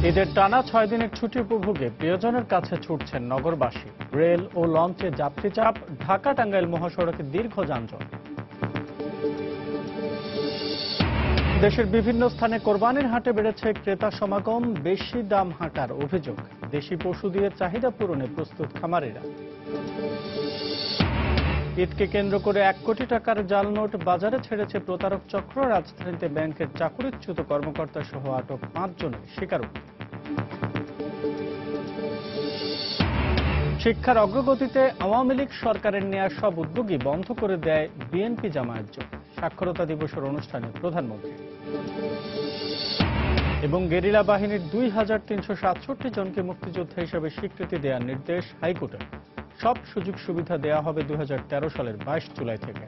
ঈদের টানা 6 দিনের ছুটি উপভোগে প্রিয়জনের কাছে ছুটছেন নগরবাসী। রেল ও লঞ্চে যাত্রী চাপ, ঢাকা টাঙ্গাইল মহাসড়কে দীর্ঘ যানজট। দেশের বিভিন্ন স্থানে কোরবানির হাটে বেড়েছে ক্রেতা সমাগম, বেশি দাম হাঁটার অভিযোগ। দেশি পশু দিয়ে চাহিদা পূরণে প্রস্তুত খামারিরা। ঈদকে কেন্দ্র করে 1 কোটি টাকার জাল নোট বাজারে ছেড়েছে প্রতারক চক্র। রাজধানীতে ব্যাংকের চাকুরিচ্যুত কর্মকর্তা সহ আটক 5 জনের স্বীকারোক্তি। শিক্ষার অগ্রগতিতে আওয়ামী লীগ সরকারের নেয়া সব উদ্যোগই বন্ধ করে দেয় বিএনপি জামায়াত জোট। সাক্ষরতা দিবসের অনুষ্ঠানে প্রধানমন্ত্রী। এবং গেরিলা বাহিনীর 2367 জনকে মুক্তিযোদ্ধা হিসেবে স্বীকৃতি দেওয়ার নির্দেশ হাইকোর্টের। সব সুযোগ সুবিধা দেওয়া হবে 2013 সালের 22 জুলাই থেকে।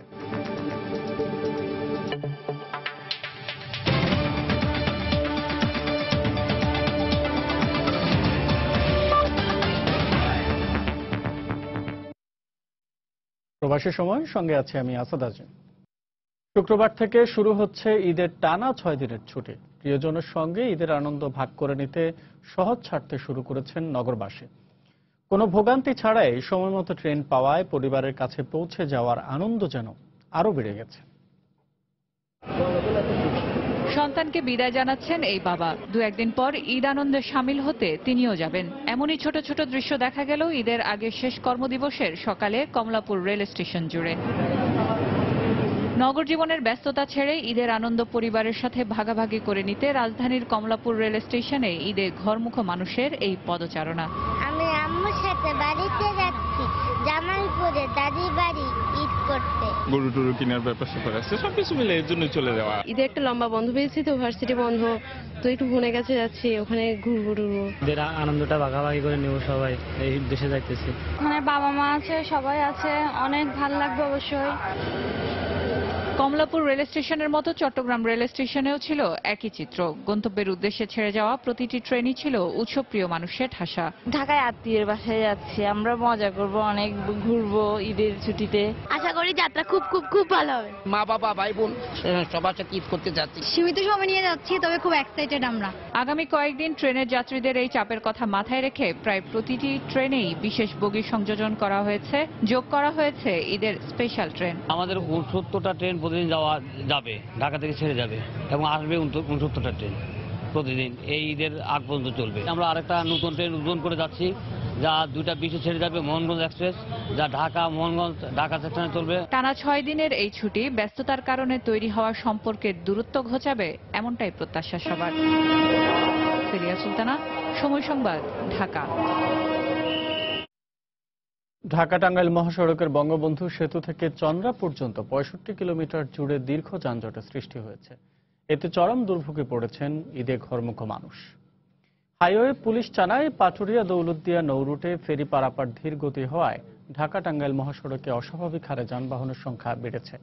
প্রবাসী সময় সঙ্গে আছে আমি আসাদ আজিম। শুক্রবার থেকে শুরু হচ্ছে ঈদের টানা 6 দিনের ছুটি। প্রিয়জনের সঙ্গে ঈদের আনন্দ ভাগ করে নিতে সহজ ছাড়তে শুরু করেছেন নগরবাসী। কোনো ভোগান্তি ছাড়াই সময়মতো ট্রেন পাওয়ায় পরিবারের কাছে পৌঁছে যাওয়ার আনন্দ যেন আরো বেড়ে গেছে। সন্তানকে বিদায় জানাচ্ছেন এই বাবা। 2-1 দিন পর ঈদ আনন্দে সামিল হতে তিনিও যাবেন। এমনই ছোট ছোট দৃশ্য দেখা গেল ঈদের আগে শেষ কর্মদিবসের সকালে কমলাপুর রেল স্টেশন জুড়ে। নগর জীবনের ব্যস্ততা ছেড়ে ঈদের আনন্দ পরিবারের সাথে ভাগাভাগি করে নিতে রাজধানীর কমলাপুর রেল স্টেশনে ঈদে ঘরমুখো মানুষের এই পদচারণা। আমি আম্মুর সাথে বাড়িতে যাচ্ছি জামালপুরে দাদির বাড়ি ঈদ করতে। গরু টরু কেনার ব্যাপার স্যাপার আছে, সবকিছু মিলে এর জন্য চলে যাওয়া। ঈদে একটা লম্বা বন্ধ পেয়েছি তো, ভার্সিটি বন্ধ, তো একটু বোনের কাছে যাচ্ছি, ওখানে ঘুরবো টুরবো। ঈদের আনন্দটা ভাগাভাগি করে নেব, সবাই এই দেশে যাইতেছি। ওখানে বাবা মা আছে, সবাই আছে, অনেক ভালো লাগবে অবশ্যই। কমলাপুর রেল স্টেশনের মতো চট্টগ্রাম রেল স্টেশনেও ছিল একই চিত্র। গন্তব্যের উদ্দেশ্যে ছেড়ে যাওয়া প্রতিটি ট্রেনই ছিল উৎসবপ্রিয় মানুষের ঠাসা। ঢাকায় আত্মীয়ের বাসায় যাচ্ছি, আমরা মজা করব, অনেক ঘুরবো ঈদের ছুটিতে। আশা করি যাত্রা খুব খুব খুব ভালো হবে। মা বাবা ভাই বোন সবার সাথে ঈদ করতে যাচ্ছি। সীমিত সময় নিয়ে যাচ্ছি, তবে খুব এক্সাইটেড আমরা। আগামী কয়েকদিন ট্রেনের যাত্রীদের এই চাপের কথা মাথায় রেখে প্রায় প্রতিটি ট্রেনেই বিশেষ বগি সংযোজন করা হয়েছে, যোগ করা হয়েছে ঈদের স্পেশাল ট্রেন। আমাদের 69টা ট্রেন প্রতিদিন যাবে, ঢাকা থেকে ছেড়ে যাবে এবং আসবে 69টা ট্রেন প্রতিদিন। এই ঈদের আগ পর্যন্ত চলবে। আমরা আরেকটা নতুন ট্রেন উদ্বোধন করে যাচ্ছি, যা 2টা 20-এ ছেড়ে যাবে, মোহনগঞ্জ এক্সপ্রেস, যা ঢাকা মোহনগঞ্জ ঢাকা সেকশনে চলবে। টানা 6 দিনের এই ছুটি ব্যস্ততার কারণে তৈরি হওয়া সম্পর্কের দূরত্ব ঘোচাবে, এমনটাই প্রত্যাশা সবার। ফেরিয়া সুলতানা, সময় সংবাদ, ঢাকা। ঢাকা টাঙ্গাইল মহাসড়কের বঙ্গবন্ধু সেতু থেকে চন্দ্রা পর্যন্ত 65 কিলোমিটার জুড়ে দীর্ঘ যানজটের সৃষ্টি হয়েছে। এতে চরম দুর্ভোগে পড়েছেন ঈদে ঘরমুখো মানুষ। হাইওয়ে পুলিশ জানায়, পাটুরিয়া দৌলতদিয়া নৌরুটে ফেরি পারাপার ধীর গতি হওয়ায় ঢাকা টাঙ্গাইল মহাসড়কে অস্বাভাবিক হারে যানবাহনের সংখ্যা বেড়েছে।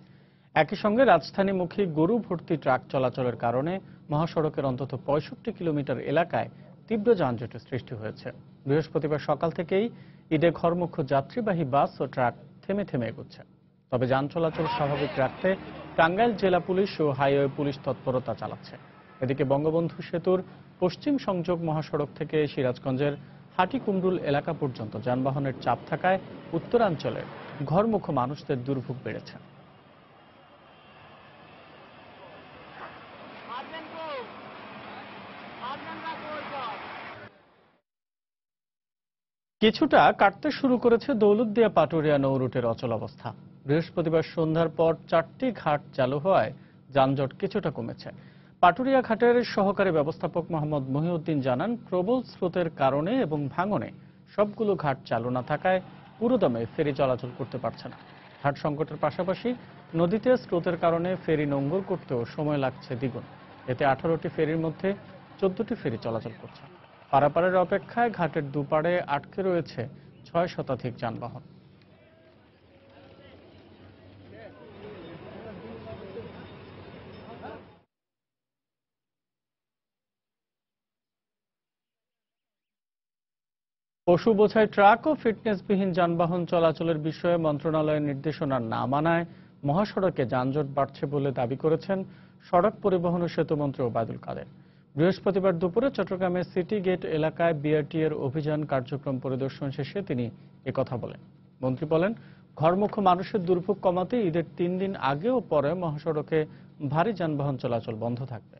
একই সঙ্গে রাজধানীমুখী গরু ভর্তি ট্রাক চলাচলের কারণে মহাসড়কের অন্তত 65 কিলোমিটার এলাকায় তীব্র যানজটের সৃষ্টি হয়েছে। বৃহস্পতিবার সকাল থেকেই ঈদে ঘরমুখো যাত্রীবাহী বাস ও ট্রাক থেমে থেমে এগোচ্ছে। তবে যান চলাচল স্বাভাবিক রাখতে টাঙ্গাইল জেলা পুলিশ ও হাইওয়ে পুলিশ তৎপরতা চালাচ্ছে। এদিকে বঙ্গবন্ধু সেতুর পশ্চিম সংযোগ মহাসড়ক থেকে সিরাজগঞ্জের হাটিকুমরুল এলাকা পর্যন্ত যানবাহনের চাপ থাকায় উত্তরাঞ্চলের ঘরমুখো মানুষদের দুর্ভোগ বেড়েছে। কিছুটা কাটতে শুরু করেছে দৌলতদিয়া পাটুরিয়া নৌরুটের অচল অবস্থা। বৃহস্পতিবার সন্ধ্যার পর 4টি ঘাট চালু হওয়ায় যানজট কিছুটা কমেছে। পাটুরিয়া ঘাটের সহকারী ব্যবস্থাপক মোহাম্মদ মহিউদ্দিন জানান, প্রবল স্রোতের কারণে এবং ভাঙনে সবগুলো ঘাট চালু না থাকায় পুরোদমে ফেরি চলাচল করতে পারছে না। ঘাট সংকটের পাশাপাশি নদীতে স্রোতের কারণে ফেরি নোঙ্গর করতেও সময় লাগছে দ্বিগুণ। এতে 18টি ফেরির মধ্যে 14টি ফেরি চলাচল করছে। পারাপারের অপেক্ষায় ঘাটের দুপাড়ে আটকে রয়েছে 6 শতাধিক যানবাহন। পশু বোঝাই ট্রাক ও ফিটনেসবিহীন যানবাহন চলাচলের বিষয়ে মন্ত্রণালয়ের নির্দেশনা না মানায় মহাসড়কে যানজট বাড়ছে বলে দাবি করেছেন সড়ক পরিবহন ও সেতুমন্ত্রী ওবায়দুল কাদের। বৃহস্পতিবার দুপুরে চট্টগ্রামের সিটি গেট এলাকায় বিআরটি এর অভিযান কার্যক্রম পরিদর্শন শেষে তিনি একথা বলেন। মন্ত্রী বলেন, ঘরমুখো মানুষের দুর্ভোগ কমাতে ঈদের 3 দিন আগে ও পরে মহাসড়কে ভারী যানবাহন চলাচল বন্ধ থাকবে।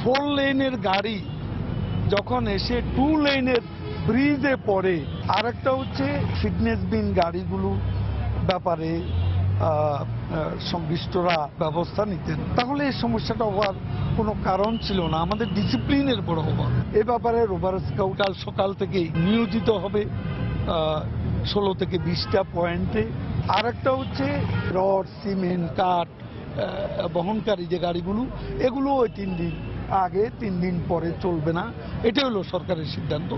4 লেনের গাড়ি যখন এসে 2 লেনের ব্রিজে পড়ে, আরেকটা হচ্ছে ফিটনেস বিন গাড়িগুলো ব্যাপারে সংশ্লিষ্টরা ব্যবস্থা নিতেন, তাহলে এই সমস্যাটা হওয়ার কোনো কারণ ছিল না। আমাদের ডিসিপ্লিনের বড় অভাব। এ ব্যাপারে রোভার স্কাউট সকাল থেকে নিয়োজিত হবে 16 থেকে 20টা পয়েন্টে। আরেকটা হচ্ছে রড, সিমেন্ট, কাঠ বহনকারী যে গাড়িগুলো, এগুলো ওই 3 দিন আগে 3 দিন পরে চলবে না। এটা হলো সরকারের সিদ্ধান্ত।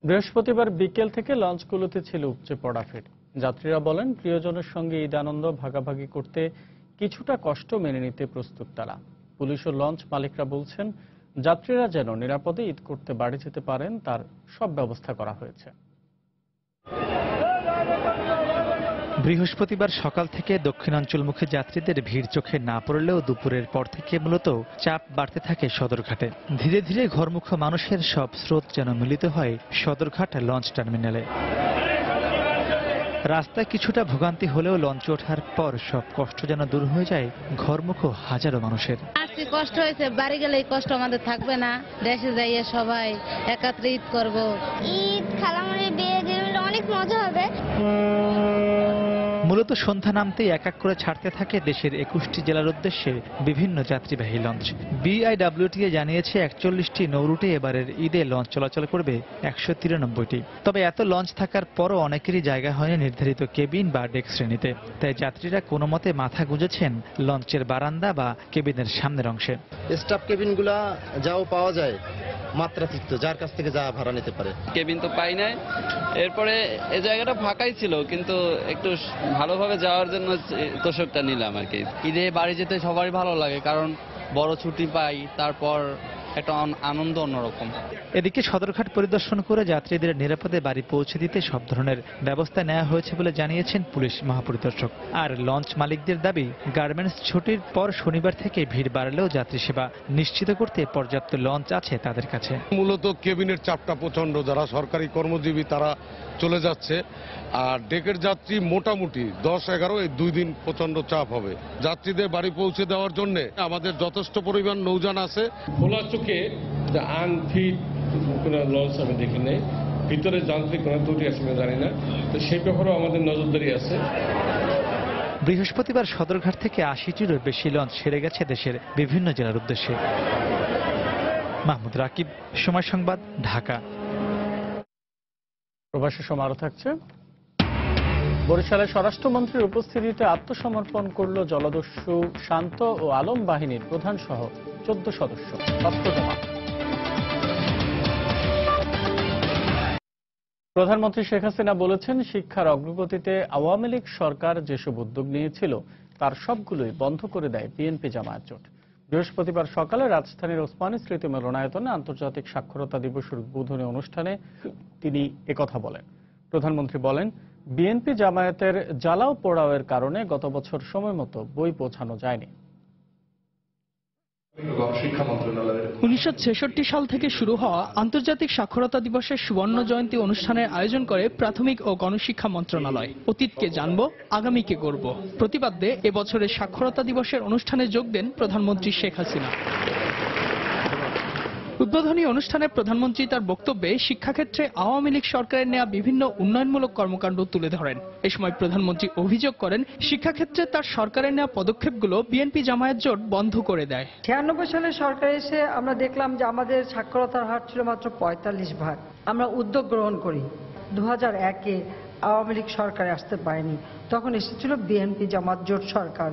বৃহস্পতিবার বিকেল থেকে লঞ্চগুলোতে ছিল উপচে পড়া ভিড়। যাত্রীরা বলেন, প্রিয়জনের সঙ্গে ঈদ আনন্দ ভাগাভাগি করতে কিছুটা কষ্ট মেনে নিতে প্রস্তুত তারা। পুলিশ ও লঞ্চ মালিকরা বলছেন, যাত্রীরা যেন নিরাপদে ঈদ করতে বাড়ি যেতে পারেন তার সব ব্যবস্থা করা হয়েছে। বৃহস্পতিবার সকাল থেকে দক্ষিণাঞ্চলমুখী যাত্রীদের ভিড় চোখে না পড়লেও দুপুরের পর থেকে মূলত চাপ বাড়তে থাকে সদরঘাটে। ধীরে ধীরে ঘরমুখো মানুষের সব স্রোত যেন মিলিত হয় সদরঘাট লঞ্চ টার্মিনালে। রাস্তায় কিছুটা ভোগান্তি হলেও লঞ্চে ওঠার পর সব কষ্ট যেন দূর হয়ে যায় ঘরমুখো হাজারো মানুষের। আজকে কষ্ট হয়েছে, বাড়ি গেলে এই কষ্ট আমাদের থাকবে না। দেশে যাইয়ে সবাই একত্রে ঈদ করব। ঈদ খালামুড়ি বিয়ে দিলে অনেক মজা হবে। মূলত সন্ধ্যা নামতেই এক এক করে ছাড়তে থাকে দেশের 21টি জেলার উদ্দেশ্যে বিভিন্ন যাত্রীবাহী লঞ্চ। বিআইডব্লিউটিএ জানিয়েছে 41টি নৌরুটে এবারের ঈদে লঞ্চ চলাচল করবে 193টি। তবে এত লঞ্চ থাকার পরও অনেকেরই জায়গা হয়নি নির্ধারিত কেবিন বা ডেক শ্রেণীতে। তাই যাত্রীরা কোনো মতে মাথা গুঁজেছেন লঞ্চের বারান্দা বা কেবিনের সামনের অংশে। স্টাফ কেবিনগুলা যাও পাওয়া যায় মাত্রাতিরিক্ত, যার কাছ থেকে যা ভাড়া নিতে পারে। কেবিন তো পাই নাই, এরপরে এই জায়গাটা ফাঁকাই ছিল, কিন্তু একটু ভালোভাবে যাওয়ার জন্য তোষকটা নিলাম আর কি। ঈদে বাড়ি যেতে সবারই ভালো লাগে, কারণ বড় ছুটি পাই, তারপর একটা আনন্দ অন্যরকম। এদিকে সদরঘাট পরিদর্শন করে যাত্রীদের নিরাপদে বাড়ি পৌঁছে দিতে সব ধরনের ব্যবস্থা নেওয়া হয়েছে বলে জানিয়েছেন পুলিশ মহাপরিদর্শক। আর লঞ্চ মালিকদের দাবি, গার্মেন্টস ছুটির পর শনিবার থেকে ভিড় বাড়লেও যাত্রী সেবা নিশ্চিত করতে পর্যাপ্ত লঞ্চ আছে তাদের কাছে। মূলত কেবিনের চাপটা প্রচন্ড, যারা সরকারি কর্মজীবী তারা চলে যাচ্ছে, আর ডেকের যাত্রী মোটামুটি 10-11 এই 2 দিন প্রচন্ড চাপ হবে। যাত্রীদের বাড়ি পৌঁছে দেওয়ার জন্য আমাদের যথেষ্ট পরিমাণ নৌযান আছে। খোলা চোখে যে আনফিট কোনো লঞ্চ আমি দেখি নাই, ভিতরে যান্ত্রিক কোনো ত্রুটি আছে কিনা জানি না, তো সেই ব্যাপারেও আমাদের নজরদারি আছে। বৃহস্পতিবার সদরঘাট থেকে 80টিরও বেশি লঞ্চ ছেড়ে গেছে দেশের বিভিন্ন জেলার উদ্দেশ্যে। মাহমুদ রাকিব, সময় সংবাদ, ঢাকা। প্রবাসী সমারোহ থাকছে। বরিশালে স্বরাষ্ট্রমন্ত্রীর উপস্থিতিতে আত্মসমর্পণ করল জলদস্যু শান্ত ও আলম বাহিনীর প্রধান সহ 14 সদস্য। প্রধানমন্ত্রী শেখ হাসিনা বলেছেন, শিক্ষার অগ্রগতিতে আওয়ামী লীগ সরকার যেসব উদ্যোগ নিয়েছিল তার সবগুলোই বন্ধ করে দেয় বিএনপি জামায়াত জোট। বৃহস্পতিবার সকালে রাজধানীর ওসমানী স্মৃতি মিলনায়তনে আন্তর্জাতিক সাক্ষরতা দিবসের উদ্বোধনী অনুষ্ঠানে তিনি একথা বলেন। প্রধানমন্ত্রী বলেন, বিএনপি জামায়াতের জ্বালাও পোড়াওয়ের কারণে গত বছর সময় মতো বই পৌঁছানো যায়নি। 1966 সাল থেকে শুরু হওয়া আন্তর্জাতিক সাক্ষরতা দিবসের সুবর্ণ জয়ন্তী অনুষ্ঠানের আয়োজন করে প্রাথমিক ও গণশিক্ষা মন্ত্রণালয়। অতীতকে জানব, আগামীকে গড়ব প্রতিপাদ্যে এবছরের সাক্ষরতা দিবসের অনুষ্ঠানে যোগ দেন প্রধানমন্ত্রী শেখ হাসিনা। উদ্বোধনী অনুষ্ঠানে প্রধানমন্ত্রী তার বক্তব্যে শিক্ষাক্ষেত্রে আওয়ামী লীগ সরকারের নেওয়া বিভিন্ন উন্নয়নমূলক কর্মকাণ্ড তুলে ধরেন। এ সময় প্রধানমন্ত্রী অভিযোগ করেন, শিক্ষাক্ষেত্রে তার সরকারের নেওয়া পদক্ষেপগুলো বিএনপি জামায়াত জোট বন্ধ করে দেয়। 96 সালে সরকার এসে আমরা দেখলাম যে আমাদের সাক্ষরতার হার ছিল মাত্র 45%। আমরা উদ্যোগ গ্রহণ করি। 2001-এ আওয়ামী লীগ সরকারে আসতে পারেনি, তখন এসেছিল বিএনপি জামায়াত জোট সরকার।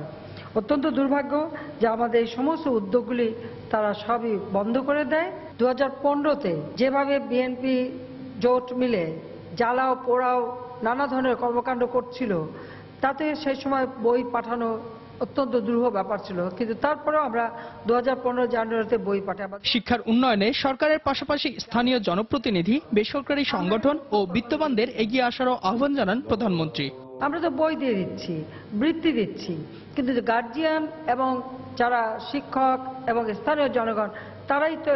অত্যন্ত দুর্ভাগ্য যে আমাদের এই সমস্ত উদ্যোগগুলি তারা সবই বন্ধ করে দেয়। 2015-তে যেভাবে বিএনপি জোট মিলে জ্বালাও পোড়াও নানা ধরনের কর্মকাণ্ড করছিল, তাতে সেই সময় বই পাঠানো অত্যন্ত দুরূহ ব্যাপার ছিল, কিন্তু তারপরেও আমরা 2015 জানুয়ারিতে বই পাঠাই। শিক্ষার উন্নয়নে সরকারের পাশাপাশি স্থানীয় জনপ্রতিনিধি, বেসরকারি সংগঠন ও বিত্তবানদের এগিয়ে আসারও আহ্বান জানান প্রধানমন্ত্রী। আমরা তো বই দিয়ে দিচ্ছি, বৃত্তি দিচ্ছি, কিন্তু গার্জিয়ান এবং যারা শিক্ষক এবং স্থানীয় জনগণ তারাই তো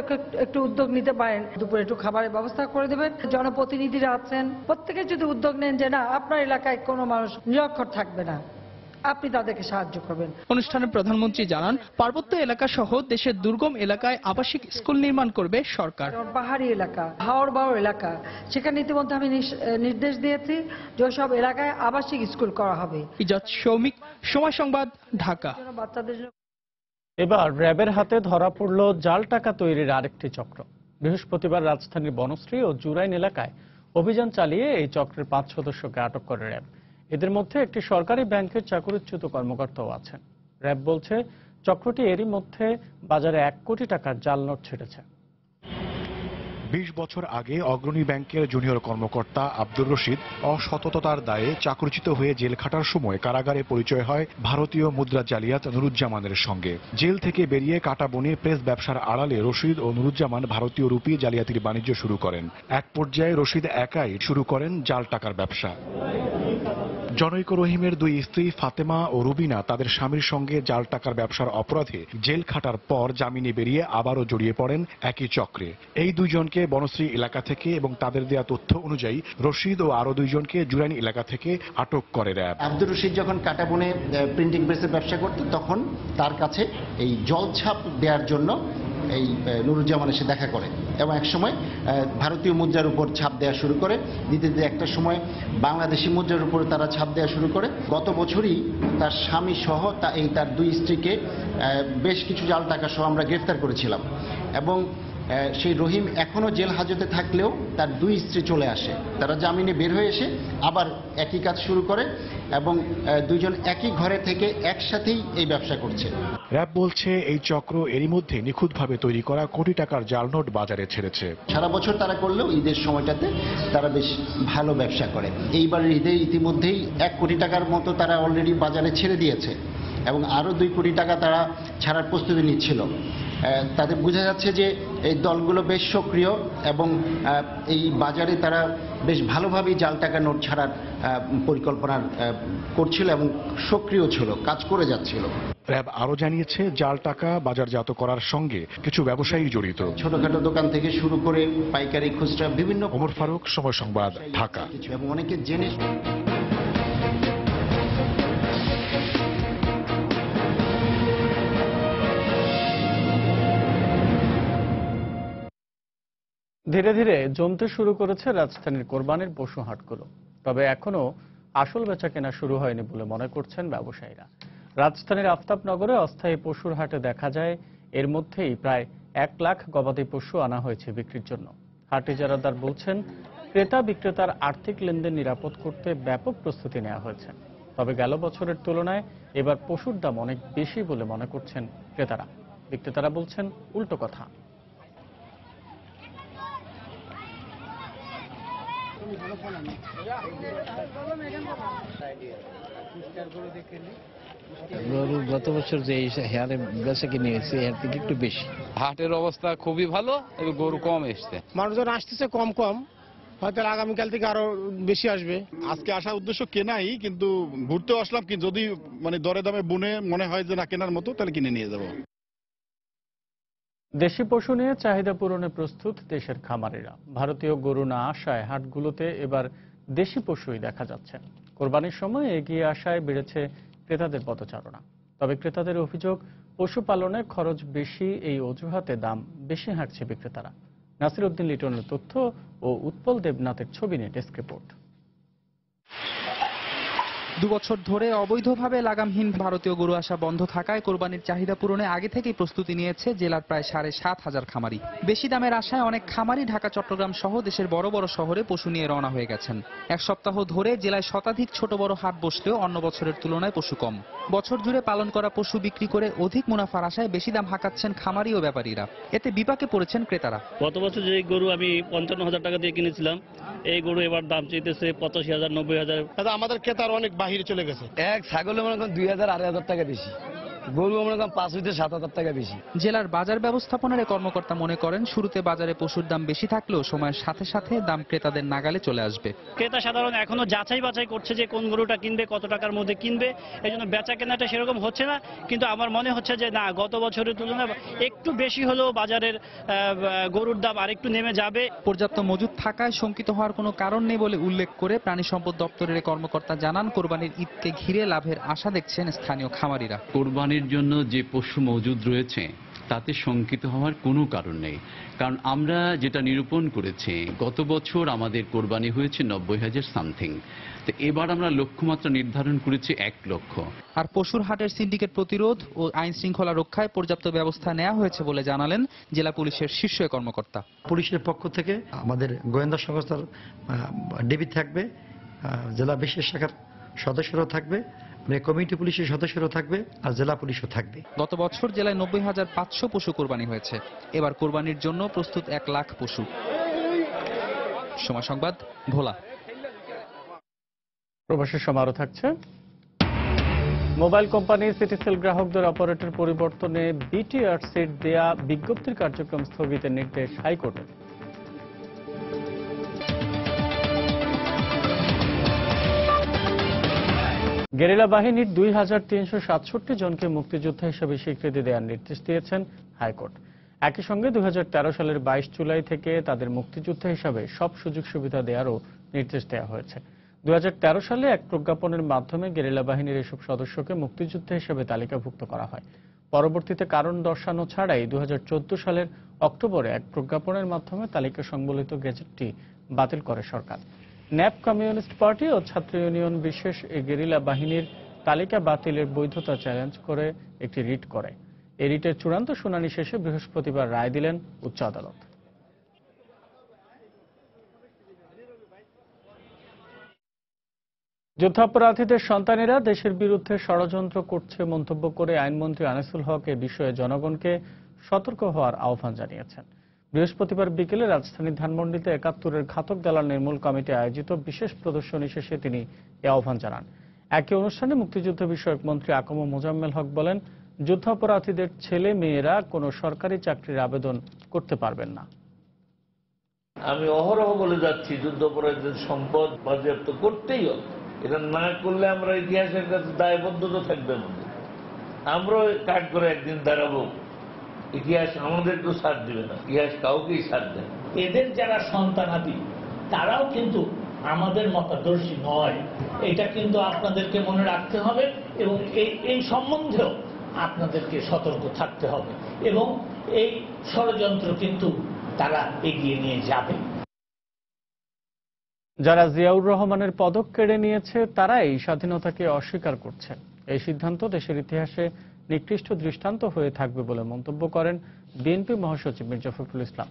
একটু উদ্যোগ নিতে পারেন। দুপুরে একটু খাবারের ব্যবস্থা করে দেবেন। জনপ্রতিনিধিরা আছেন, প্রত্যেকে যদি উদ্যোগ নেন যে না আপনার এলাকায় কোনো মানুষ নিরক্ষর থাকবে না, আপনি তাদেরকে সাহায্য করবেন। অনুষ্ঠানে প্রধানমন্ত্রী জানান, পার্বত্য এলাকা সহ দেশের দুর্গম এলাকায় আবাসিক স্কুল নির্মাণ করবে সরকার। পাহাড়ি এলাকা, হাওড় বাওড় এলাকা, সেখানে ইতিমধ্যে আমি নির্দেশ দিয়েছি যে সব এলাকায় আবাসিক স্কুল করা হবে। ইজাজ শৌমিক, সময় সংবাদ, ঢাকা। বাচ্চাদের জন্য এবার র্যাবের হাতে ধরা পড়ল জাল টাকা তৈরির আরেকটি চক্র। বৃহস্পতিবার রাজধানীর বনশ্রী ও জুরাইন এলাকায় অভিযান চালিয়ে এই চক্রের 5 সদস্যকে আটক করে র্যাব। এদের মধ্যে একটি সরকারি ব্যাংকের চাকরিচ্যুত কর্মকর্তাও আছেন। র্যাব বলছে চক্রটি এরই মধ্যে বাজারে 1 কোটি টাকার জাল নোট ছেড়েছে। 20 বছর আগে অগ্রণী ব্যাংকের জুনিয়র কর্মকর্তা আব্দুর রশিদ অসততার দায়ে চাকরিচ্যুত হয়ে জেল খাটার সময় কারাগারে পরিচয় হয় ভারতীয় মুদ্রা জালিয়াত নুরুজ্জামানের সঙ্গে। জেল থেকে বেরিয়ে কাটাবনে প্রেস ব্যবসার আড়ালে রশিদ ও নুরুজ্জামান ভারতীয় রুপি জালিয়াতির বাণিজ্য শুরু করেন। এক পর্যায়ে রশিদ একাই শুরু করেন জাল টাকার ব্যবসা। জনৈক রহিমের 2 স্ত্রী ফাতেমা ও রুবিনা তাদের স্বামীর সঙ্গে জাল টাকার ব্যবসার অপরাধে জেল খাটার পর জামিনে বেরিয়ে আবারও জড়িয়ে পড়েন একই চক্রে। এই 2 জনকে বনশ্রী এলাকা থেকে এবং তাদের দেয়া তথ্য অনুযায়ী রশিদ ও আরো 2 জনকে জুরাইন এলাকা থেকে আটক করে র্যাব। আব্দুর রশিদ যখন কাটাবনে প্রিন্টিং প্রেসের ব্যবসা করত তখন তার কাছে এই জলছাপ দেওয়ার জন্য এই নুরুজ্জামান এসে দেখা করে এবং একসময় ভারতীয় মুদ্রার উপর ছাপ দেওয়া শুরু করে। দিতে একটা সময় বাংলাদেশি মুদ্রার উপর তারা ছাপ দেওয়া শুরু করে। গত বছরই তার স্বামী সহ তার 2 স্ত্রীকে বেশ কিছু জাল টাকা সহ আমরা গ্রেফতার করেছিলাম এবং সেই রহিম এখনো জেল হাজতে থাকলেও তার 2 স্ত্রী চলে আসে। তারা জামিনে বের হয়ে এসে আবার একই কাজ শুরু করে এবং 2 জন একই ঘরে থেকে একসাথেই এই ব্যবসা করছে। র্যাব বলছে এই চক্র এরই মধ্যে নিখুঁতভাবে তৈরি করা কোটি টাকার জাল নোট বাজারে ছেড়েছে। সারা বছর তারা করলেও ঈদের সময়টাতে তারা বেশ ভালো ব্যবসা করে। এইবারের ঈদে ইতিমধ্যেই 1 কোটি টাকার মতো তারা অলরেডি বাজারে ছেড়ে দিয়েছে এবং আরও 2 কোটি টাকা তারা ছাড়ার প্রস্তুতি নিচ্ছিল। তাদের বোঝা যাচ্ছে যে এই দলগুলো বেশ সক্রিয় এবং এই বাজারে তারা বেশ ভালোভাবেই জাল টাকা নোট ছাড়ার পরিকল্পনা করছিল এবং সক্রিয় ছিল, কাজ করে যাচ্ছিল। র্যাব আরো জানিয়েছে জাল টাকা বাজারজাত করার সঙ্গে কিছু ব্যবসায়ী জড়িত। ছোটখাটো দোকান থেকে শুরু করে পাইকারি, খুচরা বিভিন্ন। ওমর ফারুক, সময় সংবাদ, ঢাকা। এবং অনেকে জেনে ধীরে ধীরে জমতে শুরু করেছে রাজধানীর কোরবানির পশু হাটগুলো। তবে এখনো আসল বেচাকেনা শুরু হয়নি বলে মনে করছেন ব্যবসায়ীরা। রাজধানীর আফতাবনগরে অস্থায়ী পশুর হাটে দেখা যায় এর মধ্যেই প্রায় 1 লাখ গবাদি পশু আনা হয়েছে বিক্রির জন্য। হাট ইজারাদার বলছেন ক্রেতা বিক্রেতার আর্থিক লেনদেন নিরাপদ করতে ব্যাপক প্রস্তুতি নেওয়া হয়েছে। তবে গেল বছরের তুলনায় এবার পশুর দাম অনেক বেশি বলে মনে করছেন ক্রেতারা। বিক্রেতারা বলছেন উল্টো কথা। গরু গত বছর যে হারে বেচা কিনে গেছে এর থেকে একটু বেশি। হাটের অবস্থা খুবই ভালো এবং গরু কম এসছে। মানুষজন আসতেছে কম কম, হয়তো আগামীকাল থেকে আরো বেশি আসবে। আজকে আসার উদ্দেশ্য কেনাই, কিন্তু ঘুরতেও আসলাম, কি যদি দরে দামে বুনে মনে হয় যে না কেনার মতো, তাহলে কিনে নিয়ে যাব। দেশি পশু নিয়ে চাহিদা পূরণে প্রস্তুত দেশের খামারিরা। ভারতীয় গরু না আসায় হাটগুলোতে এবার দেশি পশুই দেখা যাচ্ছে। কোরবানির সময় এগিয়ে আসায় বেড়েছে ক্রেতাদের পদচারণা। তবে ক্রেতাদের অভিযোগ পশুপালনে খরচ বেশি, এই অজুহাতে দাম বেশি হাঁটছে বিক্রেতারা। নাসির উদ্দিন লিটনের তথ্য ও উৎপল দেবনাথের ছবি নিয়ে ডেস্ক রিপোর্ট। 2 বছর ধরে অবৈধভাবে লাগামহীন ভারতীয় গরু আসা বন্ধ থাকায় কোরবানির চাহিদা পূরণে আগে থেকেই প্রস্তুতি নিয়েছে জেলার প্রায় 7,500 খামারি। বেশি দামের আশায় অনেক খামারি ঢাকা, চট্টগ্রাম সহ দেশের বড় বড় শহরে পশু নিয়ে রওনা হয়ে গেছেন। 1 সপ্তাহ ধরে জেলায় শতাধিক ছোট বড় হাট বসলেও অন্য বছরের তুলনায় পশু কম। বছর জুড়ে পালন করা পশু বিক্রি করে অধিক মুনাফার আশায় বেশি দাম হাঁকাচ্ছেন খামারি ও ব্যাপারীরা। এতে বিপাকে পড়েছেন ক্রেতারা। গত বছর যে গরু আমি 55,000 টাকা দিয়ে কিনেছিলাম, এই গরু এবার দাম চাইতেছে 85,000, 90,000। আমাদের ক্রেতার অনেক বাহিরে চলে গেছে। এক ছাগলে মনে করেন 2,000, 2,500 টাকা বেশি। গরু মনে করেন 5 হইতে 7,000 টাকা বেশি। জেলার বাজার ব্যবস্থাপনার এক কর্মকর্তা মনে করেন, শুরুতে বাজারে পশুর দাম বেশি থাকলেও সময়ের সাথে সাথে দাম ক্রেতাদের নাগালে চলে আসবে। ক্রেতা সাধারণ এখনো যাচাই বাছাই করছে যে কোন গরুটা কিনবে, কত টাকার মধ্যে কিনবে, এই জন্য বেচা কেনাটা সেরকম হচ্ছে না। কিন্তু আমার মনে হচ্ছে যে না, গত বছরের তুলনায় একটু বেশি হলেও বাজারের গরুর দাম আরেকটু নেমে যাবে। পর্যাপ্ত মজুদ থাকায় শঙ্কিত হওয়ার কোনো কারণ নেই বলে উল্লেখ করে প্রাণী সম্পদ দপ্তরের কর্মকর্তা জানান, কোরবানির ঈদকে ঘিরে লাভের আশা দেখছেন স্থানীয় খামারিরা। কোরবানির জন্য যে পশু মজুদ রয়েছে তাতে শঙ্কিত হওয়ার কোনো কারণ নেই, কারণ আমরা যেটা নিরূপণ করেছি, গত বছর আমাদের কোরবানি হয়েছে 90,000 সামথিং, তো এবার আমরা লক্ষ্যমাত্রা নির্ধারণ করেছি 1 লক্ষ। আর পশুর হাটের সিন্ডিকেট প্রতিরোধ ও আইন শৃঙ্খলা রক্ষায় পর্যাপ্ত ব্যবস্থা নেওয়া হয়েছে বলে জানালেন জেলা পুলিশের শীর্ষ কর্মকর্তা। পুলিশের পক্ষ থেকে আমাদের গোয়েন্দা সংস্থার ডিবি থাকবে, জেলা বিশেষ শাখার সদস্যরাও থাকবে, কমিউনিটি পুলিশের সদস্যরাও থাকবে, আর জেলা পুলিশও থাকবে। গত বছর জেলায় 90,500 পশু কোরবানি হয়েছে। এবার কোরবানির জন্য প্রস্তুত 1 লাখ পশু। সময় সংবাদ, ভোলা। প্রবাসের সময় আরও থাকছে। মোবাইল কোম্পানি সিটিসেল গ্রাহকদের অপারেটর পরিবর্তনে বিটিআরসির দেয়া বিজ্ঞপ্তির কার্যক্রম স্থগিতের নির্দেশ হাইকোর্টের। গেরিলা বাহিনীর 2,367 জনকে মুক্তিযোদ্ধা হিসেবে স্বীকৃতি দেওয়ার নির্দেশ দিয়েছেন হাইকোর্ট। একই সঙ্গে 2013 সালের 22 জুলাই থেকে তাদের মুক্তিযোদ্ধা হিসাবে সব সুযোগ সুবিধা দেওয়ারও নির্দেশ দেওয়া হয়েছে। 2013 সালে এক প্রজ্ঞাপনের মাধ্যমে গেরিলা বাহিনীর এসব সদস্যকে মুক্তিযোদ্ধা হিসেবে তালিকাভুক্ত করা হয়। পরবর্তীতে কারণ দর্শানো ছাড়াই 2014 সালের অক্টোবরে এক প্রজ্ঞাপনের মাধ্যমে তালিকা সংবলিত গেজেটটি বাতিল করে সরকার। ন্যাপ, কমিউনিস্ট পার্টি ও ছাত্র ইউনিয়ন বিশেষ এই গেরিলা বাহিনীর তালিকা বাতিলের বৈধতা চ্যালেঞ্জ করে একটি রিট করে। এই রিটের চূড়ান্ত শুনানি শেষে বৃহস্পতিবার রায় দিলেন উচ্চ আদালত। যুদ্ধাপরাধীদের সন্তানেরা দেশের বিরুদ্ধে ষড়যন্ত্র করছে মন্তব্য করে আইনমন্ত্রী আনিসুল হক এ বিষয়ে জনগণকে সতর্ক হওয়ার আহ্বান জানিয়েছেন। বৃহস্পতিবার বিকেলে রাজধানীর ধানমন্ডিতে 71-এর ঘাতক দালাল নির্মূল কমিটি আয়োজিত বিশেষ প্রদর্শনী শেষে তিনি এ আহ্বান জানান। একই অনুষ্ঠানে মুক্তিযুদ্ধ বিষয়ক মন্ত্রী আকম মোজাম্মেল হক বলেন, যুদ্ধাপরাধীদের ছেলে মেয়েরা কোনো সরকারি চাকরির আবেদন করতে পারবেন না। আমি অহরহ বলে যাচ্ছি, যুদ্ধাপরাধীদের সম্পদ বাজেয়াপ্ত করতেই হবে। এটা না করলে আমরা ইতিহাসের কাছে দায়বদ্ধতা থাকবে আমাদের। আমরাও কাজ করে একদিন দাঁড়াবো, ইতিহাস আমাদেরকেও সাথ দেবে না, ইতিহাস কাউকেই সাথ দেয়। এদের যারা সন্তানাদি তারাও কিন্তু আমাদের মতাদর্শী নয়, এটা কিন্তু আপনাদেরকে মনে রাখতে হবে এবং এই সম্বন্ধেও আপনাদেরকে সতর্ক থাকতে হবে এবং এই ষড়যন্ত্র কিন্তু তারা এগিয়ে নিয়ে যাবে। যারা জিয়াউর রহমানের পদক কেড়ে নিয়েছে তারাই স্বাধীনতাকে অস্বীকার করছে। এই সিদ্ধান্ত দেশের ইতিহাসে নিকৃষ্ট দৃষ্টান্ত হয়ে থাকবে বলে মন্তব্য করেন বিএনপি মহাসচিব মির্জা ফখরুল ইসলাম।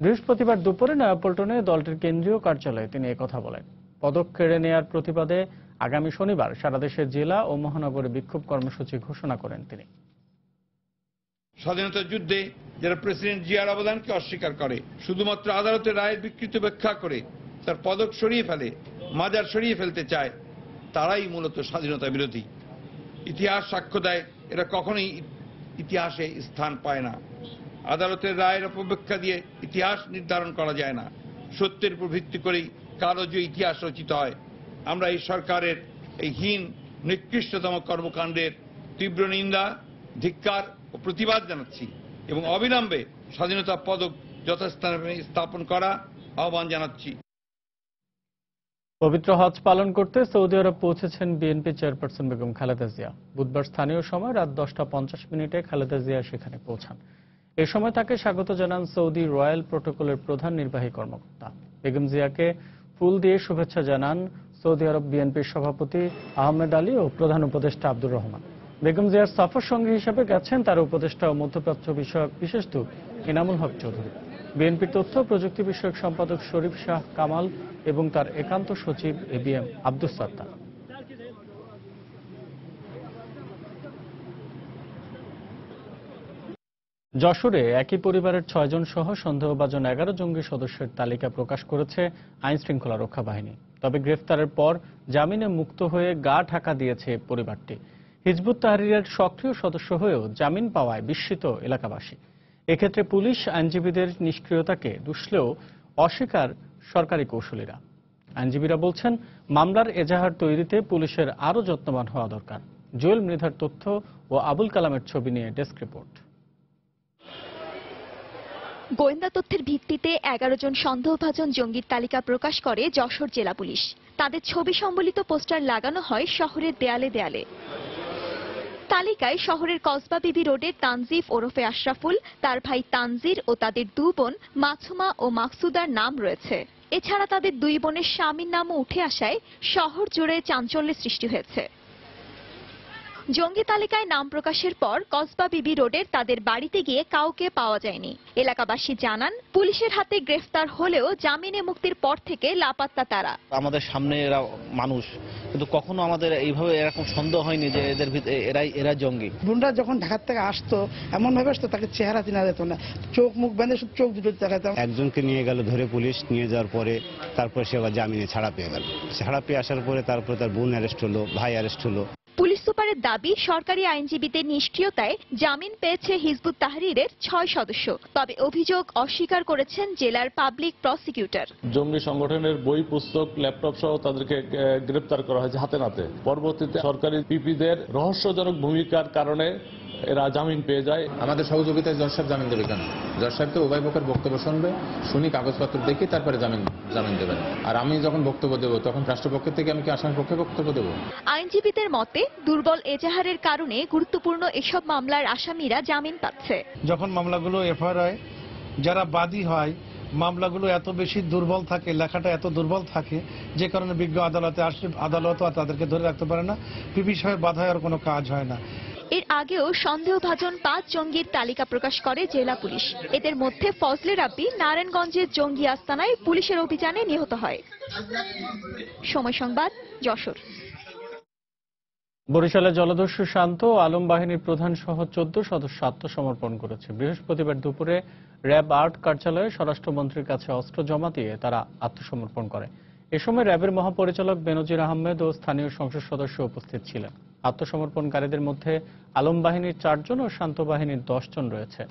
বৃহস্পতিবার দুপুরে নয়াপল্টনে দলটির কেন্দ্রীয় কার্যালয়ে তিনি একথা বলেন। পদক কেড়ে নেয়ার প্রতিবাদে আগামী শনিবার সারা দেশের জেলা ও মহানগরে বিক্ষোভ কর্মসূচি ঘোষণা করেন তিনি। স্বাধীনতা যুদ্ধে যারা প্রেসিডেন্ট জিয়ার অবদানকে অস্বীকার করে, শুধুমাত্র আদালতের রায়ের বিকৃত ব্যাখ্যা করে তার পদক সরিয়ে ফেলে, মাজার সরিয়ে ফেলতে চায়, তারাই মূলত স্বাধীনতা বিরোধী। ইতিহাস সাক্ষ্য দেয় এরা কখনোই ইতিহাসে স্থান পায় না। আদালতের রায়ের অপব্যাখ্যা দিয়ে ইতিহাস নির্ধারণ করা যায় না। সত্যের উপর ভিত্তি করেই কালো যে ইতিহাস রচিত হয়। আমরা এই সরকারের এই হীন নিকৃষ্টতম কর্মকাণ্ডের তীব্র নিন্দা, ধিক্কার ও প্রতিবাদ জানাচ্ছি এবং অবিলম্বে স্বাধীনতা পদক যথাস্থানে স্থাপন করা আহ্বান জানাচ্ছি। পবিত্র হজ পালন করতে সৌদি আরব পৌঁছেছেন বিএনপি চেয়ারপারসন বেগম খালেদা জিয়া। বুধবার স্থানীয় সময় রাত 10:50 খালেদা জিয়া সেখানে পৌঁছান। এ সময় তাকে স্বাগত জানান সৌদি রয়্যাল প্রোটোকলের প্রধান নির্বাহী কর্মকর্তা। বেগম জিয়াকে ফুল দিয়ে শুভেচ্ছা জানান সৌদি আরব বিএনপির সভাপতি আহমেদ আলী ও প্রধান উপদেষ্টা আব্দুর রহমান। বেগম জিয়ার সফর সঙ্গী হিসেবে গেছেন তার উপদেষ্টা ও মধ্যপ্রাচ্য বিষয়ক বিশেষ দূত ইনামুল হক চৌধুরী, বিএনপির তথ্য প্রযুক্তি বিষয়ক সম্পাদক শরীফ শাহ কামাল এবং তার একান্ত সচিব এবিএম আব্দুস সাত্তার। যশোরে একই পরিবারের 6 জন সহ সন্দেহভাজন 11 জঙ্গি সদস্যের তালিকা প্রকাশ করেছে আইন শৃঙ্খলা রক্ষা বাহিনী। তবে গ্রেফতারের পর জামিনে মুক্ত হয়ে গা ঢাকা দিয়েছে পরিবারটি। হিজবুত তাহরিরের সক্রিয় সদস্য হয়েও জামিন পাওয়ায় বিস্মিত এলাকাবাসী। এক্ষেত্রে পুলিশ আইনজীবীদের নিষ্ক্রিয়তাকে দুষলেও অস্বীকার সরকারি কৌশলীরা। আইনজীবীরা বলছেন, মামলার এজাহার তৈরিতে পুলিশের আরও যত্নবান হওয়া দরকার। জুয়েল মৃধার তথ্য ও আবুল কালামের ছবি নিয়ে ডেস্ক রিপোর্ট। গোয়েন্দা তথ্যের ভিত্তিতে 11 জন সন্দেহভাজন জঙ্গির তালিকা প্রকাশ করে যশোর জেলা পুলিশ। তাদের ছবি সম্বলিত পোস্টার লাগানো হয় শহরের দেয়ালে দেয়ালে। তালিকায় শহরের কসবা বিবি রোডের তানজিফ ওরফে আশরাফুল, তার ভাই তানজির ও তাদের 2 বোন মাছুমা ও মাকসুদার নাম রয়েছে। এছাড়া তাদের 2 বোনের স্বামীর নামও উঠে আসায় শহর জুড়ে চাঞ্চল্যের সৃষ্টি হয়েছে। জঙ্গি তালিকায় নাম প্রকাশের পর কসবা বিবি রোডের তাদের বাড়িতে গিয়ে কাউকে পাওয়া যায়নি। এলাকাবাসী জানান, পুলিশের হাতে গ্রেফতার হলেও জামিনে মুক্তির পর থেকে লাপাত্তা তারা। আমাদের সামনে এরা মানুষ, কিন্তু কখনো আমাদের এইভাবে এরকম সন্দেহ হয়নি যে এদের এরা জঙ্গি। গুন্ডা যখন ঢাকা থেকে আসতো এমন ভাবে আসতো তাকে চেহারা চেনা যেত না, চোখ মুখ বেঁধে শুধু চোখ দুটো দেখাতাম। একজনকে নিয়ে গেল ধরে পুলিশ, নিয়ে যাওয়ার পরে তারপর সে আবার জামিনে ছাড়া পেয়ে গেল। ছাড়া পেয়ে আসার পরে তারপর তার বোন অ্যারেস্ট হলো, ভাই অ্যারেস্ট হলো। পুলিশ সুপারের দাবি, সরকারি আইনজীবীদের নিষ্ক্রিয়তায় জামিন পেয়েছে হিজবুত তাহরিরের 6 সদস্য। তবে অভিযোগ অস্বীকার করেছেন জেলার পাবলিক প্রসিকিউটর। জঙ্গি সংগঠনের বই, পুস্তক, ল্যাপটপ সহ তাদেরকে গ্রেপ্তার করা হয়েছে হাতে নাতে। পরবর্তীতে সরকারি পিপিদের রহস্যজনক ভূমিকার কারণে এরা জামিন পেয়ে যায়। আমাদের সহযোগিতায় জজ সাহেব জামিন দেবে কেন? জজ সাহেব তো উভয় পক্ষের বক্তব্য শুনবে, শুনি কাগজপত্র দেখি তারপরে জামিন দেবেন। আর আমি যখন বক্তব্য দেবো তখন রাষ্ট্রপক্ষের থেকে আমি কি আসামির পক্ষে বক্তব্য দেবো? আইনজীবীদের মতে, দুর্বল এজাহারের কারণে গুরুত্বপূর্ণ এসব মামলার আসামিরা জামিন পাচ্ছে। যখন মামলাগুলো এফআইআর হয়, যারা বাদী হয়, মামলাগুলো এত বেশি দুর্বল থাকে, লেখাটা এত দুর্বল থাকে, যে কারণে বিজ্ঞ আদালতে আসলে আদালত আর তাদেরকে ধরে রাখতে পারে না। পিপি সাহেব বাধায় আর কোনো কাজ হয় না। এর আগেও সন্দেহভাজন 5 জঙ্গির তালিকা প্রকাশ করে জেলা পুলিশ। এদের মধ্যে ফজলে রাব্বি নারায়ণগঞ্জের জঙ্গি আস্তানায় পুলিশের অভিযানে নিহত হয়। সময় সংবাদ, যশোর। বরিশালে জলদস্যু শান্ত ও আলম বাহিনীর প্রধান সহ 14 সদস্য আত্মসমর্পণ করেছে। বৃহস্পতিবার দুপুরে র্যাব 8 কার্যালয়ে স্বরাষ্ট্রমন্ত্রীর কাছে অস্ত্র জমা দিয়ে তারা আত্মসমর্পণ করে। এ সময় র্যাবের মহাপরিচালক বেনজির আহমেদ ও স্থানীয় সংসদ সদস্য উপস্থিত ছিলেন। আত্মসমর্পণকারীদের মধ্যে আলম বাহিনীর 4 জন ও শান্ত বাহিনীর 10 জন রয়েছে।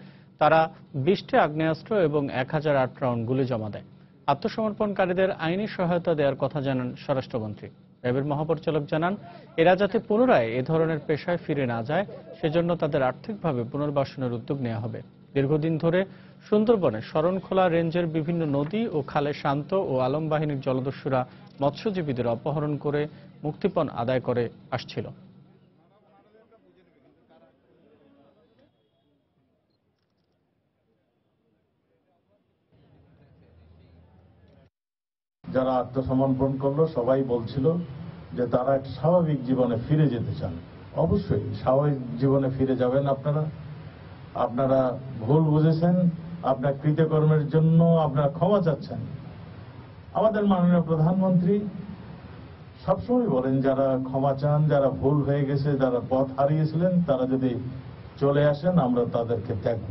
তারা 20টি আগ্নেয়াস্ত্র এবং 1008 রাউন্ড গুলি জমা দেয়। আত্মসমর্পণকারীদের আইনি সহায়তা দেওয়ার কথা জানান স্বরাষ্ট্রমন্ত্রী। র্যাবের মহাপরিচালক জানান, এরা যাতে পুনরায় এ ধরনের পেশায় ফিরে না যায় সেজন্য তাদের আর্থিকভাবে পুনর্বাসনের উদ্যোগ নেওয়া হবে। দীর্ঘদিন ধরে সুন্দরবনে শরণখোলা রেঞ্জের বিভিন্ন নদী ও খালে শান্ত ও আলম বাহিনীর জলদস্যুরা মৎস্যজীবীদের অপহরণ করে মুক্তিপণ আদায় করে আসছিল। যারা আত্মসমর্পণ করলো সবাই বলছিল যে তারা একটা স্বাভাবিক জীবনে ফিরে যেতে চান। অবশ্যই স্বাভাবিক জীবনে ফিরে যাবেন আপনারা ভুল বুঝেছেন, আপনার কৃতকর্মের জন্য আপনারা ক্ষমা চাচ্ছেন। আমাদের মাননীয় প্রধানমন্ত্রী সবসময় বলেন, যারা ক্ষমা চান, যারা ভুল হয়ে গেছে, যারা পথ হারিয়েছিলেন, তারা যদি চলে আসেন আমরা তাদেরকে দেখব।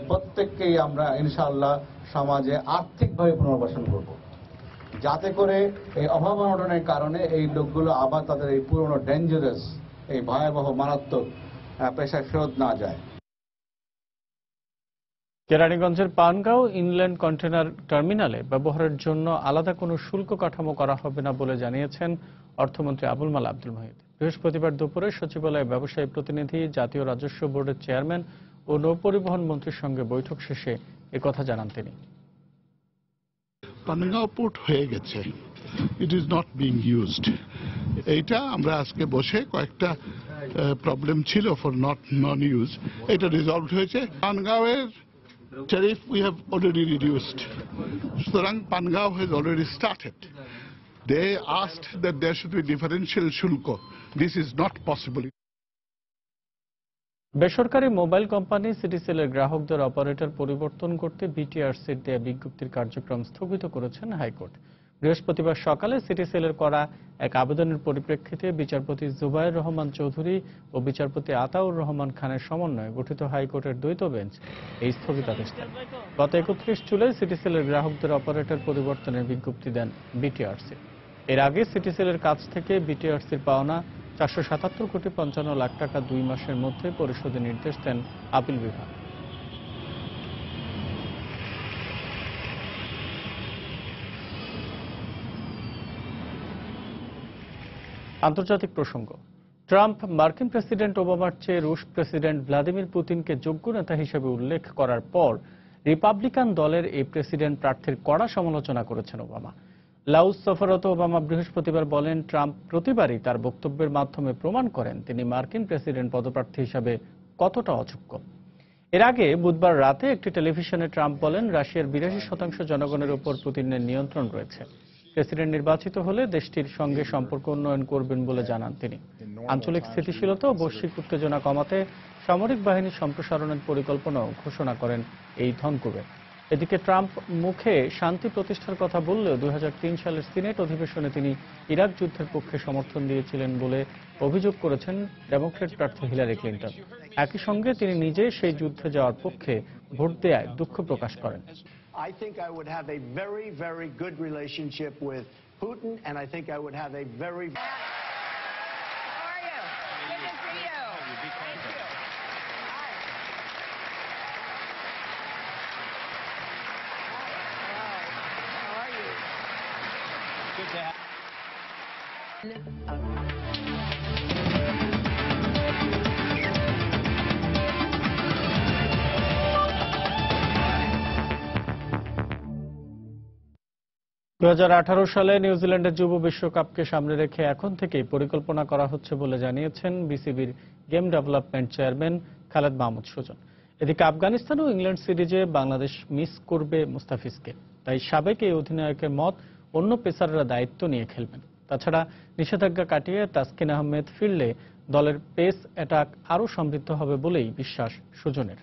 প্রত্যেককেই আমরা ইনশাআল্লাহ সমাজে আর্থিকভাবে পুনর্বাসন করব, যাতে করে এই অভাব অনটনের কারণে এই লোকগুলো আবার তাদের এই পুরনো ডেঞ্জারাস, এই ভয়াবহ মারাত্মক পেশায় ফেরত না যায়। কেরানীগঞ্জের পানগাঁও ইনল্যান্ড কন্টেনার টার্মিনালে ব্যবহারের জন্য আলাদা কোনো শুল্ক কাঠামো করা হবে না বলে জানিয়েছেন অর্থমন্ত্রী আবুল মাল আব্দুল মুহিত। বৃহস্পতিবার দুপুরে সচিবালয়ে ব্যবসায়ী প্রতিনিধি, জাতীয় রাজস্ব বোর্ডের চেয়ারম্যান ও নৌপরিবহন মন্ত্রীর সঙ্গে বৈঠক শেষে একথা জানান তিনি। পানগাঁও পোর্ট হয়ে গেছে, it is not being used. এইটা আমরা আজকে বসে কয়েকটা প্রবলেম ছিল ফর নন ইউজ, এটা রিজলভ হয়েছে। পানগাঁওয়ের tariff we have already reduced. Sutarang Pangao has already started. They asked that there should be differential shulko. This is not possible. বেসরকারি mobile company সিটিসেলের গ্রাহকদের অপারেটর পরিবর্তন করতে বিটিআরসির দেয়া বিজ্ঞপ্তির কার্যক্রম স্থগিত করেছেন হাইকোর্ট। বৃহস্পতিবার সকালে সিটিসেলের করা এক আবেদনের পরিপ্রেক্ষিতে বিচারপতি জুবায়ের রহমান চৌধুরী ও বিচারপতি আতাউর রহমান খানের সমন্বয়ে গঠিত হাইকোর্টের দ্বৈত বেঞ্চ এই স্থগিতাদেশ দেন। গত 31 জুলাই সিটিসেলের গ্রাহকদের অপারেটর পরিবর্তনের বিজ্ঞপ্তি দেন বিটিআরসি। এর আগে সিটিসেলের কাছ থেকে বিটিআরসির পাওনা 477,55,00,000 টাকা 2 মাসের মধ্যে পরিশোধের নির্দেশ দেন আপিল বিভাগ। আন্তর্জাতিক প্রসঙ্গ। ট্রাম্প মার্কিন প্রেসিডেন্ট ওবামার চেয়ে রুশ প্রেসিডেন্ট ভ্লাদিমির পুতিনকে যোগ্য নেতা হিসেবে উল্লেখ করার পর রিপাবলিকান দলের এই প্রেসিডেন্ট প্রার্থীর কড়া সমালোচনা করেছেন ওবামা। লাউস সফররত ওবামা বৃহস্পতিবার বলেন, ট্রাম্প প্রতিবারই তার বক্তব্যের মাধ্যমে প্রমাণ করেন তিনি মার্কিন প্রেসিডেন্ট পদপ্রার্থী হিসাবে কতটা অযোগ্য। এর আগে বুধবার রাতে একটি টেলিভিশনে ট্রাম্প বলেন, রাশিয়ার 82% জনগণের উপর পুতিনের নিয়ন্ত্রণ রয়েছে। প্রেসিডেন্ট নির্বাচিত হলে দেশটির সঙ্গে সম্পর্ক উন্নয়ন করবেন বলে জানান তিনি। আঞ্চলিক স্থিতিশীলতা ও বৈশ্বিক উত্তেজনা কমাতে সামরিক বাহিনী সম্প্রসারণের পরিকল্পনাও ঘোষণা করেন এই ধনকুবের। এদিকে ট্রাম্প মুখে শান্তি প্রতিষ্ঠার কথা বললেও 2003 সালের সিনেট অধিবেশনে তিনি ইরাক যুদ্ধের পক্ষে সমর্থন দিয়েছিলেন বলে অভিযোগ করেছেন ডেমোক্র্যাট প্রার্থী হিলারি ক্লিন্টন। একই সঙ্গে তিনি নিজে সেই যুদ্ধে যাওয়ার পক্ষে ভোট দেয়ায় দুঃখ প্রকাশ করেন। I think I would have a very, very good relationship with Putin, and I think I would have a very... Good to have... 2018 সালে নিউজিল্যান্ডের যুব বিশ্বকাপকে সামনে রেখে এখন থেকেই পরিকল্পনা করা হচ্ছে বলে জানিয়েছেন বিসিবির game development chairman Khaled Mahmud Sujon. এদিকে আফগানিস্তান ও ইংল্যান্ড সিরিজে বাংলাদেশ মিস করবে মুস্তাফিজকে, তাই সাবেক এই অধিনায়কের মত অন্য পেসাররা দায়িত্ব নিয়ে খেলবেন। তাছাড়া নিষেধাজ্ঞা কাটিয়ে তাসকিন আহমেদ ফিরলে দলের পেস অ্যাটাক আরও সমৃদ্ধ হবে বলেই বিশ্বাস সুজনের।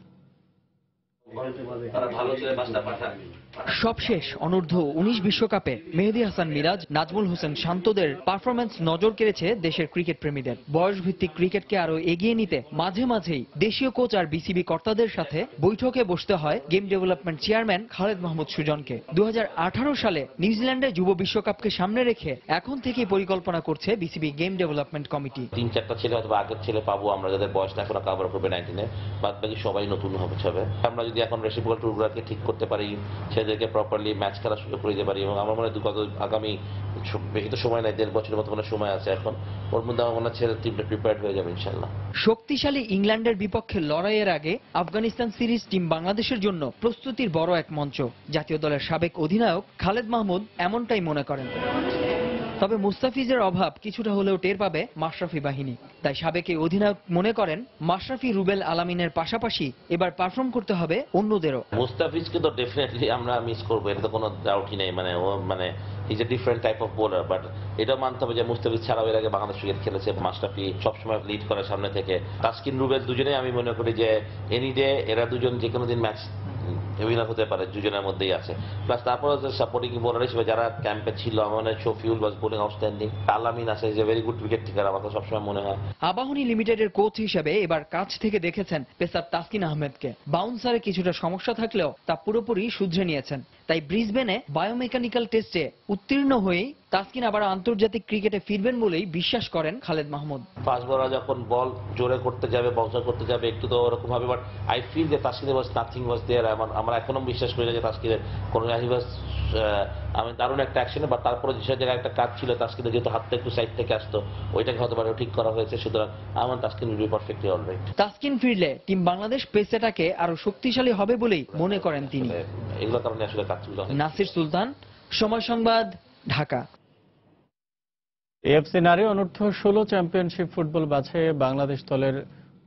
সবশেষ অনূর্ধ্ব 19 বিশ্বকাপে মেহেদী হাসান মিরাজ, নাজমুল হোসেন শান্তদের পারফরম্যান্স নজর কেড়েছে দেশের ক্রিকেট প্রেমীদের। বয়সভিত্তিক ক্রিকেটকে আরো এগিয়ে নিতে মাঝে মাঝেই দেশীয় কোচ আর বিসিবি কর্তাদের সাথে বৈঠকে বসতে হয় game development chairman Khaled Mahmud সুজনকে। 2018 সালে নিউজিল্যান্ডে যুব বিশ্বকাপকে সামনে রেখে এখন থেকেই পরিকল্পনা করছে বিসিবি গেম ডেভেলপমেন্ট কমিটি। 3-4টা ছেলে অথবা আগের ছেলে পাবো আমরা, যাদের বয়সটা এখনো কাভার করবে 19-এ, বাদ বাকি সবাই নতুন হবে। আমরা যদি এখন রেসিপিক্যাল ট্যুরগুলোকে ঠিক করতে পারি, ছেলেদেরকে প্রপারলি ম্যাচ খেলার সুযোগ করে দিতে পারি, এবং আমার মনে হয় আগামী বেশি তো সময় নাই, 1.5 বছরের মতো সময় আছে এখন, ওর মধ্যে আমার মনে হয় ছেলের টিমটা প্রিপেয়ার্ড হয়ে যাবে ইনশাল্লাহ। শক্তিশালী ইংল্যান্ডের বিপক্ষে লড়াইয়ের আগে আফগানিস্তান সিরিজ টিম বাংলাদেশের জন্য প্রস্তুতির বড় এক মঞ্চ। জাতীয় দলের সাবেক অধিনায়ক খালেদ মাহমুদ এমনটাই মনে করেন। তবে মুস্তাফিজের অভাব কিছুটা হলেও টের পাবে মাশরাফি বাহিনী। তাই সাবেক এই অধিনায়ক মনে করেন মাশরাফি, রুবেল আলামিনের পাশাপাশি এবার পারফর্ম করতে হবে অন্যদেরও। মুস্তাফিজকে তো ডেফিনেটলি আমরা মিস করবো, এটা তো কোনো ডাউটই নেই। ও is a different type of bowler, but এটাও মানতে হবে যে মুস্তাফিজ ছাড়াও এর আগে বাংলাদেশ ক্রিকেট খেলেছে। মাশরাফি সবসময় লিড করে সামনে থেকে। তাসকিন, রুবেল দুজনেই আমি মনে করি যে এনি ডে এরা দুজন যে কোনো দিন ম্যাচ উইনার হতে পারে, দুজনের মধ্যেই আছে। প্লাস তারপরে সাপোর্টিং বোলার হিসেবে যারা ক্যাম্পে ছিল, আমার মনে হয় শফিউল ওয়াজ বোলিং আউটস্ট্যান্ডিং, আলামিন আছে, is a very good wicket taker, আমার তো সবসময় মনে হয়। আবাহনী লিমিটেডের কোচ হিসেবে এবার কাছ থেকে দেখেছেন পেসার তাসকিন আহমেদকে। বাউন্সারে কিছুটা সমস্যা থাকলেও তা পুরোপুরি শুধরে নিয়েছেন। তাই ব্রিসবেনে বায়োমেকানিক্যাল টেস্টে উত্তীর্ণ হয়েই তাসকিন আবার আন্তর্জাতিক ক্রিকেটে ফিরবেন বলেই বিশ্বাস করেন খালেদ মাহমুদ। ফাস্ট বলার যখন বল জোরে করতে যাবে, বাউন্সার করতে যাবে, একটু তো ওরকম হবে, বাট আই ফিল যে তাসকিনের ওয়াজ নাথিং ওয়াজ দেয়ার। আমরা এখনো বিশ্বাস করি না যে তাসকিনের কোনো আমি দারুণ একটা অ্যাকশনে, বা তারপরে যে জায়গায় একটা কাজ ছিল তাসকিনের, যেহেতু হাতটা একটু সাইড থেকে আসতো, ওইটাকে হয়তো ঠিক করা হয়েছে। সুতরাং আমার Taskin will be perfectly alright. Taskin ফিরলে টিম বাংলাদেশ পেসটাকে আরো শক্তিশালী হবে বলেই মনে করেন তিনি। এগুলো কারণে আসলে কাজগুলো। নাসির সুলতান, সময় সংবাদ, ঢাকা। এএফসি নারী অনূর্ধ্ব 16 চ্যাম্পিয়নশিপ ফুটবল বাছাইয়ে বাংলাদেশ দলের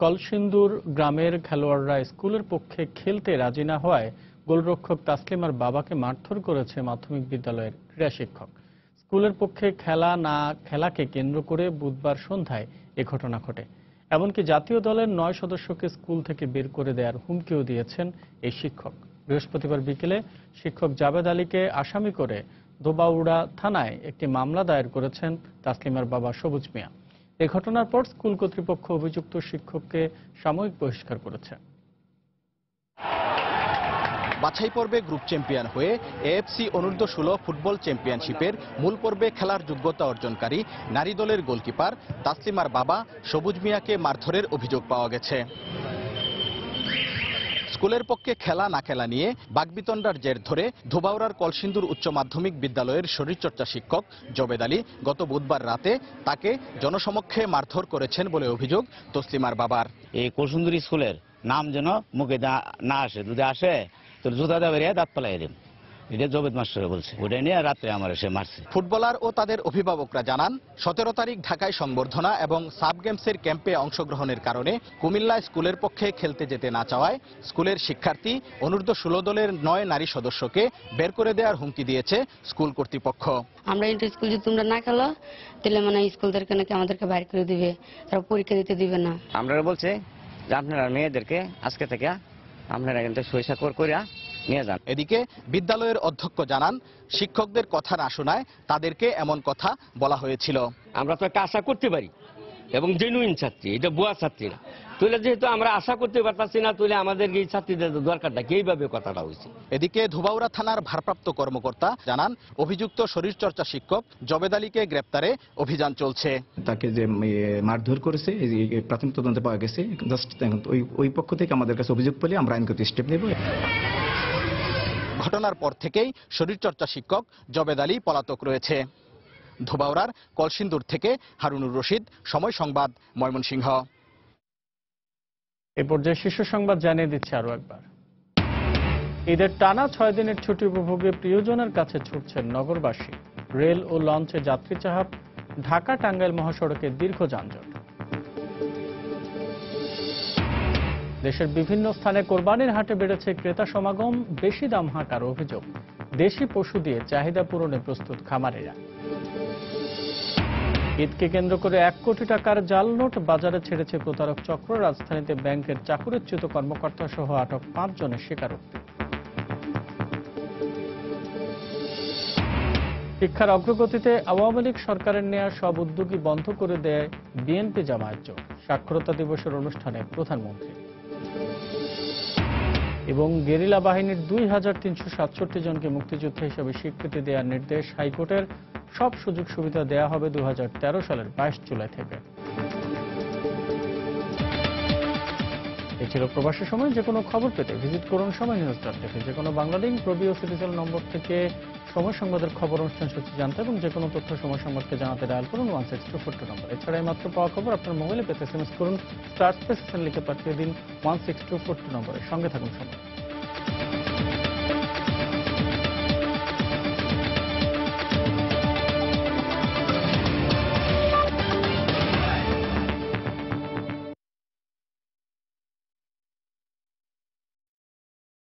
কলসিন্দুর গ্রামের খেলোয়াড়রা স্কুলের পক্ষে খেলতে রাজি না হওয়ায় গোলরক্ষক তাসলিমার বাবাকে মারধর করেছে মাধ্যমিক বিদ্যালয়ের ক্রীড়া শিক্ষক। স্কুলের পক্ষে খেলাকে কেন্দ্র করে বুধবার সন্ধ্যায় এ ঘটনা ঘটে। এমনকি জাতীয় দলের 9 সদস্যকে স্কুল থেকে বের করে দেওয়ার হুমকিও দিয়েছেন এই শিক্ষক। বৃহস্পতিবার বিকেলে শিক্ষক জাবেদ আলীকে আসামি করে দোবাউড়া থানায় একটি মামলা দায়ের করেছেন তাসলিমার বাবা সবুজ মিয়া। এ ঘটনার পর স্কুল কর্তৃপক্ষ অভিযুক্ত শিক্ষককে সাময়িক বহিষ্কার করেছে। বাছাই পর্বে গ্রুপ চ্যাম্পিয়ন হয়ে এএফসি অনূর্ধ্ব 16 ফুটবল চ্যাম্পিয়নশিপের মূল পর্বে খেলার যোগ্যতা অর্জনকারী নারী দলের গোলকিপার তাসলিমার বাবা সবুজ মিয়াকে মারধরের অভিযোগ পাওয়া গেছে। স্কুলের পক্ষে খেলা না খেলা নিয়ে বাগবিতণ্ডার জের ধরে ধোবাউড়ার কলসিন্দুর উচ্চ মাধ্যমিক বিদ্যালয়ের শরীরচর্চা শিক্ষক জবেদ আলী গত বুধবার রাতে তাকে জনসমক্ষে মারধর করেছেন বলে অভিযোগ তসলিমার বাবার। এই কলসিন্দুর স্কুলের নাম যেন মুখে না আসে, যদি আসে তো জুতা দিয়ে দাঁত পালাই দিন, এটা জবেদ মাস্টার বলছে। ওটা নিয়ে রাত্রে আমার এসে মারছে। ফুটবলার ও তাদের অভিভাবকরা জানান 17 তারিখ ঢাকায় সংবর্ধনা এবং সাব গেমসের ক্যাম্পে অংশগ্রহণের কারণে কুমিল্লায় স্কুলের পক্ষে খেলতে যেতে না চাওয়ায় স্কুলের শিক্ষার্থী অনূর্ধ্ব 16 দলের 9 নারী সদস্যকে বের করে দেওয়ার হুমকি দিয়েছে স্কুল কর্তৃপক্ষ। আমরা ইন্টার স্কুল যদি তোমরা না খেলো তাহলে মানে স্কুলদেরকে নাকি আমাদেরকে বাইর করে দিবে, তারা পরীক্ষা দিতে দিবে না। আমরা বলছে যে আপনারা মেয়েদেরকে আজকে থেকে আপনারা কিন্তু সইসাকর করিয়া নিয়ে যান। এদিকে বিদ্যালয়ের অধ্যক্ষ জানান শিক্ষকদের কথা না শোনায় তাদেরকে এমন কথা বলা হয়েছিল। আমরা তো একটা আশা করতে পারি এবং জেনুইন ছাত্রী, এটা ভুয়া ছাত্রী না, তাহলে যেহেতু আমরা আশা করতে পারতাছি না, তাহলে আমাদের এই ছাত্রীদের দরকারটা কি, এইভাবে কথাটা হয়েছে। এদিকে ধোবাউড়া থানার ভারপ্রাপ্ত কর্মকর্তা জানান অভিযুক্ত শরীরচর্চা শিক্ষক জবেদ আলীকে গ্রেপ্তারে অভিযান চলছে। তাকে যে মারধর করেছে প্রাথমিক তদন্তে পাওয়া গেছে, জাস্ট ওই পক্ষ থেকে আমাদের কাছে অভিযোগ পেলে আমরা আইনগত স্টেপ নেব। ঘটনার পর থেকেই শরীরচর্চা শিক্ষক জবেদ আলী পলাতক রয়েছে। ধোবাউড়ার কলসিন্দুর থেকে হারুনুর রশিদ, সময় সংবাদ, ময়মনসিংহ। এ পর্যায়ে শীর্ষ সংবাদ জানিয়ে দিচ্ছে আরো একবার। ঈদের টানা 6 দিনের ছুটি উপভোগে প্রিয়জনের কাছে ছুটছেন নগরবাসী। রেল ও লঞ্চে যাত্রী চাপ, ঢাকা টাঙ্গাইল মহাসড়কে দীর্ঘ যানজট। দেশের বিভিন্ন স্থানে কোরবানির হাটে বেড়েছে ক্রেতা সমাগম, বেশি দাম হাঁকার অভিযোগ। দেশি পশু দিয়ে চাহিদা পূরণে প্রস্তুত খামারিরা। ঈদকে কেন্দ্র করে 1 কোটি টাকার জাল নোট বাজারে ছেড়েছে প্রতারক চক্র। রাজধানীতে ব্যাংকের চাকুরিচ্যুত কর্মকর্তা সহ আটক 5 জনের স্বীকারোক্তি। শিক্ষার অগ্রগতিতে আওয়ামী লীগ সরকারের নেওয়া সব উদ্যোগই বন্ধ করে দেয় বিএনপি জামায়াত জোট। সাক্ষরতা দিবসের অনুষ্ঠানে প্রধানমন্ত্রী। এবং গেরিলা বাহিনীর 2367 জনকে মুক্তিযোদ্ধা হিসেবে স্বীকৃতি দেওয়ার নির্দেশ হাইকোর্টের। সব সুযোগ সুবিধা দেওয়া হবে 2013 সালের 22 জুলাই থেকে। এ ছিল প্রবাসী সময়। যে কোনো খবর পেতে ভিজিট করুন সময়নিউজ.tv। যে কোনো বাংলা লিংক, প্রবি ও সিটিসেল নম্বর থেকে সময় সংবাদের খবর অনুষ্ঠান সূচি জানতে এবং যে কোনো তথ্য সময় সংবাদকে জানাতে ডায়াল করুন 16242 নম্বর। এছাড়া মাত্র পাওয়া খবর আপনার মোবাইলে পেতে SMS করুন *স্পেস লিখে পাঠিয়ে দিন 16242 নম্বরে। সঙ্গে থাকুন সময়।